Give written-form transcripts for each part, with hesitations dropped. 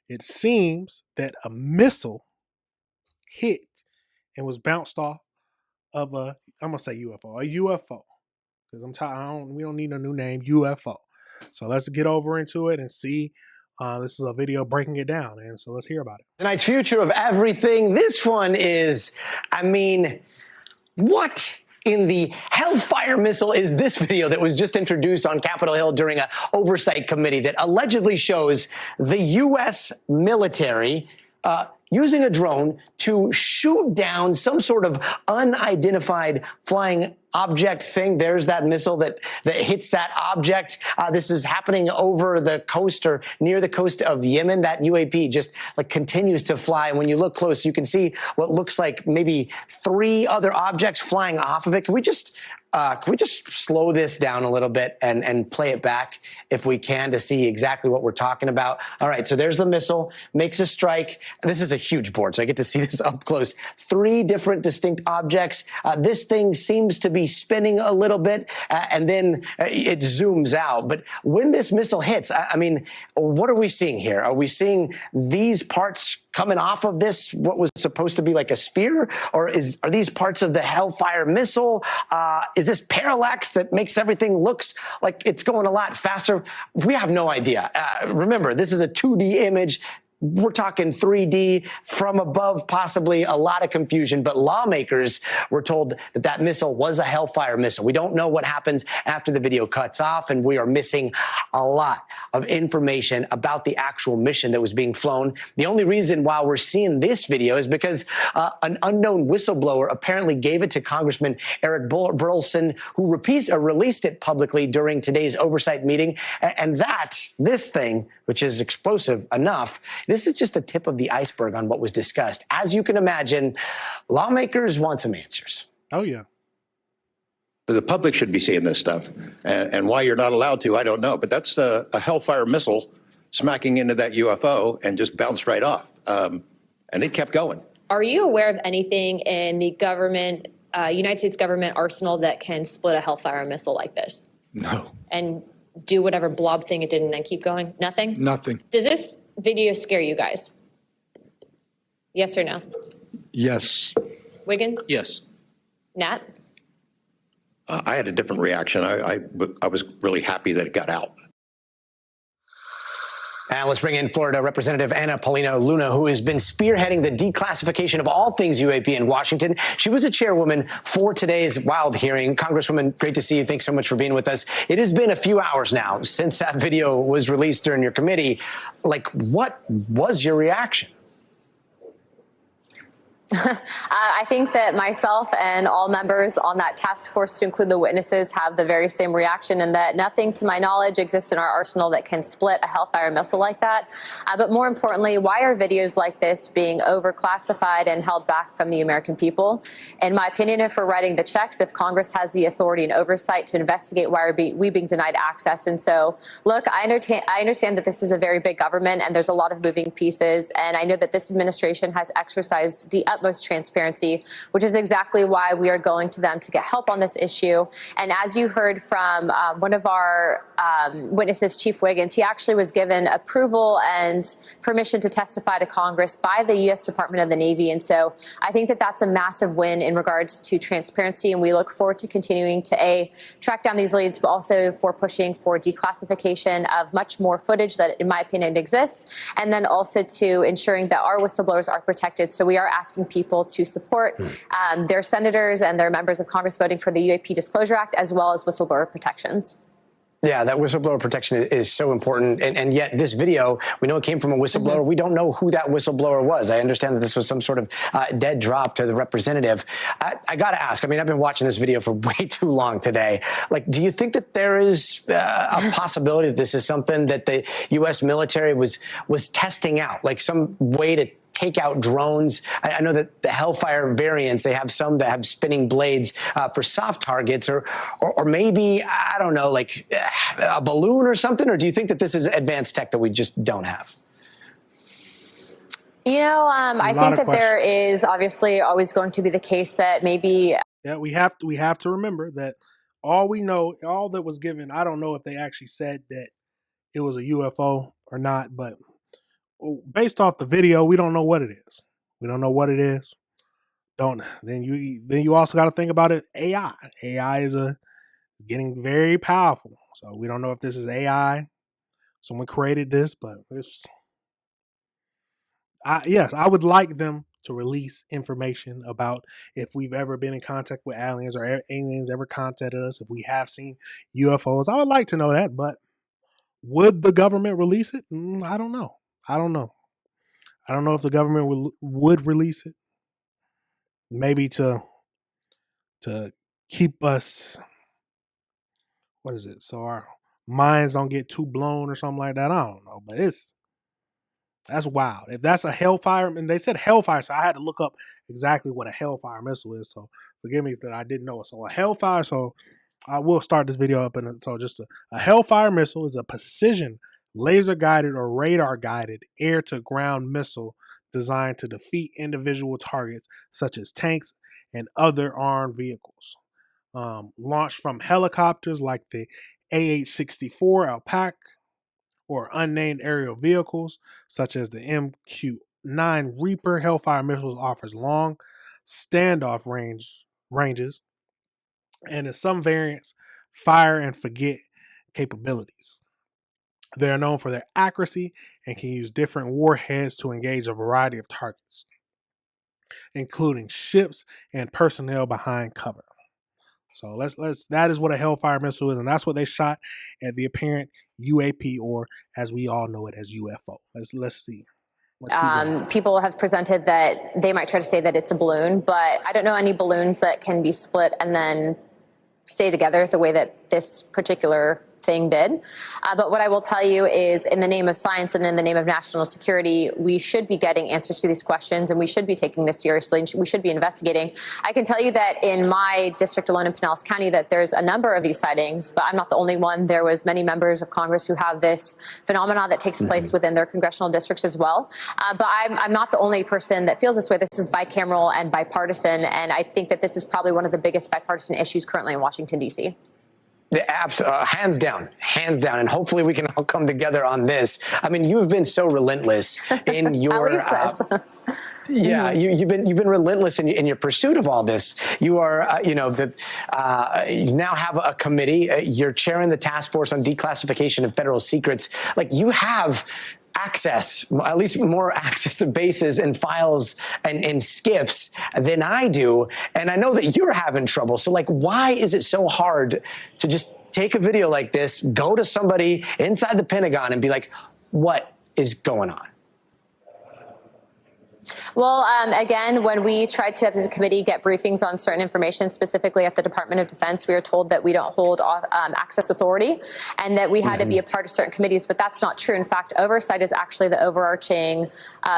It seems that a missile hit and was bounced off of a, I'm gonna say UFO, a UFO, because I'm tired. We don't need a new name, UFO. So let's get over into it and see. This is a video breaking it down, and so let's hear about it. Tonight's future of everything. This one is, I mean, what in the Hellfire missile is this video that was just introduced on Capitol Hill during an oversight committee that allegedly shows the U.S. military using a drone to shoot down some sort of unidentified flying object thing? There's that missile that hits that object. This is happening over the coast or near the coast of Yemen. That UAP just like continues to fly. And when you look close, you can see what looks like maybe 3 other objects flying off of it. Can we just slow this down a little bit and play it back if we can to see exactly what we're talking about? All right, so there's the missile, makes a strike. This is a huge board, so I get to see this up close. 3 different distinct objects. This thing seems to be spinning a little bit, and then it zooms out. But when this missile hits, I mean, what are we seeing here? Are we seeing these parts coming off of this, what was supposed to be like a sphere? Or are these parts of the Hellfire missile? Is this parallax that makes everything looks like it's going a lot faster? We have no idea. Remember, this is a 2D image. We're talking 3D from above, possibly a lot of confusion, but lawmakers were told that that missile was a Hellfire missile. We don't know what happens after the video cuts off, and we are missing a lot of information about the actual mission that was being flown. The only reason why we're seeing this video is because an unknown whistleblower apparently gave it to Congressman Eric Burleson, who released it publicly during today's oversight meeting. And this thing, which is explosive enough, this is just the tip of the iceberg on what was discussed. As you can imagine, lawmakers want some answers. Oh, yeah. The public should be seeing this stuff. And why you're not allowed to, I don't know. But that's a Hellfire missile smacking into that UFO and just bounced right off. And it kept going. Are you aware of anything in the government, United States government arsenal that can split a Hellfire missile like this? No. And do whatever blob thing it did and then keep going? Nothing? Nothing. Does this video scare you guys? Yes or no? Yes. Wiggins? Yes. Nat? I had a different reaction. I was really happy that it got out. And let's bring in Florida Representative Anna Paulino Luna, who has been spearheading the declassification of all things UAP in Washington. She was a chairwoman for today's wild hearing. Congresswoman, great to see you. Thanks so much for being with us. It has been a few hours now since that video was released during your committee. Like, what was your reaction? I think that myself and all members on that task force, to include the witnesses, have the very same reaction, and that nothing, to my knowledge, exists in our arsenal that can split a Hellfire missile like that. But more importantly, why are videos like this being overclassified and held back from the American people? In my opinion, if we're writing the checks, if Congress has the authority and oversight to investigate, why are we being denied access? And so, look, I understand that this is a very big government and there's a lot of moving pieces, and I know that this administration has exercised the utmost transparency, which is exactly why we are going to them to get help on this issue. And as you heard from one of our witnesses, Chief Wiggins, he actually was given approval and permission to testify to Congress by the U.S. Department of the Navy. And so I think that that's a massive win in regards to transparency. And we look forward to continuing to track down these leads, but also for pushing for declassification of much more footage that, in my opinion, exists. And then also to ensuring that our whistleblowers are protected. So we are asking people to support their senators and their members of Congress voting for the UAP Disclosure Act, as well as whistleblower protections. Yeah, that whistleblower protection is so important. And yet this video, we know it came from a whistleblower. Mm-hmm. We don't know who that whistleblower was. I understand that this was some sort of dead drop to the representative. I got to ask, I mean, I've been watching this video for way too long today. Like, do you think that there is a possibility that this is something that the U.S. military was testing out, like some way to take out drones? I know that the Hellfire variants, they have some that have spinning blades for soft targets, or maybe, I don't know, like a balloon or something? Or do you think that this is advanced tech that we just don't have? You know, I think that there is obviously always going to be the case that maybe. Yeah, we have to remember that all we know, all that was given, I don't know if they actually said that it was a UFO or not, but based off the video, we don't know what it is. We don't know what it is. Then you also got to think about it. AI. AI is getting very powerful. So we don't know if this is AI. Someone created this, but yes, I would like them to release information about if we've ever been in contact with aliens or aliens ever contacted us, if we have seen UFOs. I would like to know that, but would the government release it? I don't know. I don't know. I don't know if the government would release it. Maybe to keep us, what is it? So our minds don't get too blown or something like that. I don't know, but that's wild. If that's a Hellfire, and they said Hellfire, so I had to look up exactly what a Hellfire missile is. So forgive me that I didn't know it. So a Hellfire, so I will start this video up. So just a Hellfire missile is a precision laser guided or radar guided air to ground missile designed to defeat individual targets such as tanks and other armed vehicles. Launched from helicopters like the AH-64 Alpaca or unnamed aerial vehicles such as the MQ-9 Reaper. Hellfire missiles offers long standoff ranges and in some variants fire and forget capabilities. They are known for their accuracy and can use different warheads to engage a variety of targets, including ships and personnel behind cover. So that is what a Hellfire missile is, and that's what they shot at the apparent UAP, or as we all know it as UFO. Let's see. People have presented that they might try to say that it's a balloon, but I don't know any balloons that can be split and then stay together the way that this particular thing did. But what I will tell you is, in the name of science and in the name of national security, we should be getting answers to these questions, and we should be taking this seriously, and we should be investigating. I can tell you that in my district alone in Pinellas County that there's a number of these sightings, but I'm not the only one. There was many members of Congress who have this phenomenon that takes place within their congressional districts as well. But I'm not the only person that feels this way. This is bicameral and bipartisan, and I think that this is probably one of the biggest bipartisan issues currently in Washington, D.C. Hands down, and hopefully we can all come together on this. I mean, you've been so relentless in your. Yeah, you've been relentless in your pursuit of all this. You are, you now have a committee. You're chairing the task force on declassification of federal secrets. Like, you have access, at least more access to bases and files and skiffs than I do. And I know that you're having trouble. So, like, why is it so hard to just take a video like this, go to somebody inside the Pentagon and be like, what is going on? Well, again, when we tried to, as a committee, get briefings on certain information, specifically at the Department of Defense, we were told that we don't hold access authority and that we had to be a part of certain committees, but that's not true. In fact, oversight is actually the overarching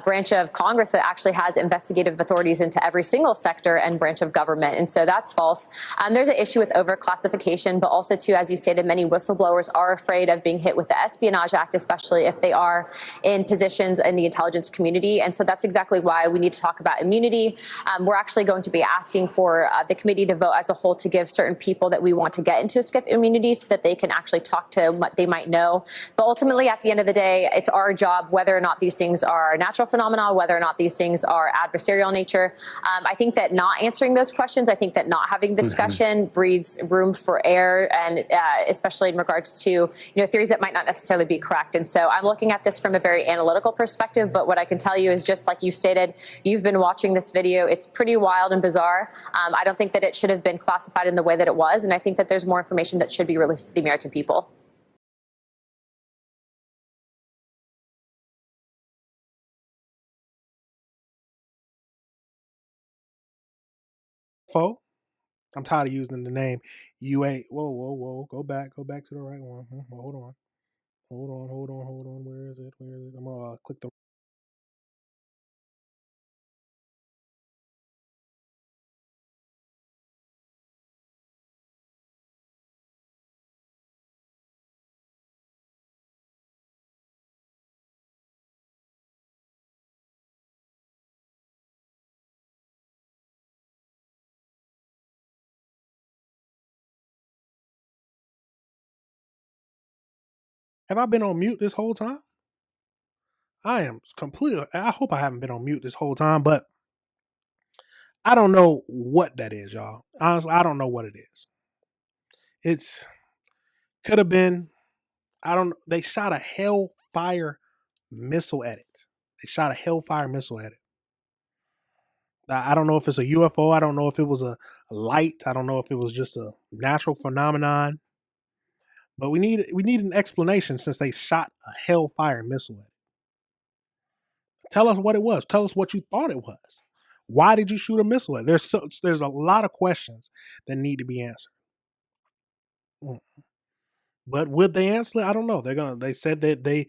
branch of Congress that actually has investigative authorities into every single sector and branch of government, and so that's false. There's an issue with overclassification, but also, too, as you stated, many whistleblowers are afraid of being hit with the Espionage Act, especially if they are in positions in the intelligence community, and so that's exactly why we need to talk about immunity. We're actually going to be asking for the committee to vote as a whole to give certain people that we want to get into SCIF immunity so that they can actually talk to what they might know. But ultimately, at the end of the day, it's our job, whether or not these things are natural phenomena, whether or not these things are adversarial in nature. I think that not answering those questions, I think that not having the discussion breeds room for error, and especially in regards to theories that might not necessarily be correct. And so I'm looking at this from a very analytical perspective. But what I can tell you is, just like you stated, you've been watching this video. It's pretty wild and bizarre. I don't think that it should have been classified in the way that it was, and I think that there's more information that should be released to the American people. I'm tired of using the name UA. Whoa. Go back to the right one. Hold on. Where is it? I'm going to click the. Have I been on mute this whole time? I am completely. I hope I haven't been on mute this whole time, but I don't know what that is, y'all. Honestly, I don't know what it is. It's could have been. I don't. They shot a Hellfire missile at it. They shot a Hellfire missile at it. I don't know if it's a UFO. I don't know if it was a light. I don't know if it was just a natural phenomenon. But we need an explanation since they shot a Hellfire missile at it. Tell us what it was. Tell us what you thought it was. Why did you shoot a missile at it? There's a lot of questions that need to be answered. But would they answer it? I don't know. They said that they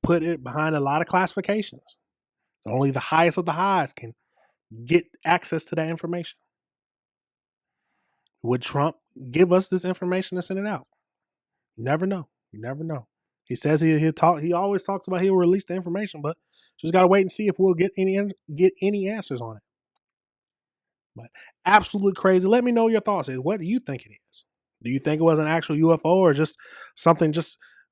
put it behind a lot of classifications. Only the highest of the highs can get access to that information. Would Trump give us this information and send it out? You never know. You never know. He says he'll talk. He always talks about he'll release the information, but just gotta wait and see if we'll get any answers on it. But absolutely crazy. Let me know your thoughts. What do you think it is? Do you think it was an actual UFO or just something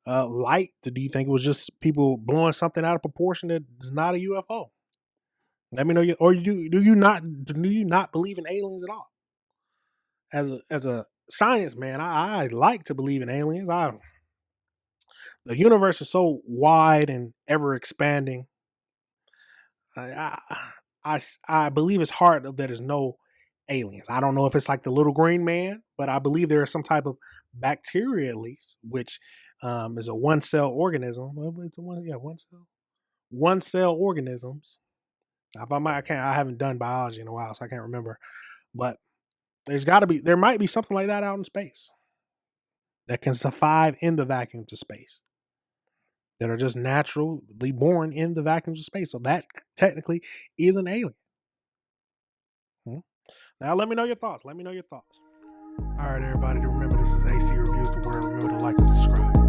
light? Do you think it was just people blowing something out of proportion that is not a UFO? Let me know. Do you not believe in aliens at all? As a science man, I like to believe in aliens. The universe is so wide and ever expanding. I believe it's hard that there's no aliens. I don't know if it's like the little green man, but I believe there is some type of bacteria at least, which is a one cell organism. It's one cell organisms. I haven't done biology in a while, so I can't remember. But there might be something like that out in space that can survive in the vacuums of space, that are just naturally born in the vacuums of space. So that technically is an alien. Now, let me know your thoughts. All right, everybody, remember this is AC Reviews the Word. Remember to like and subscribe.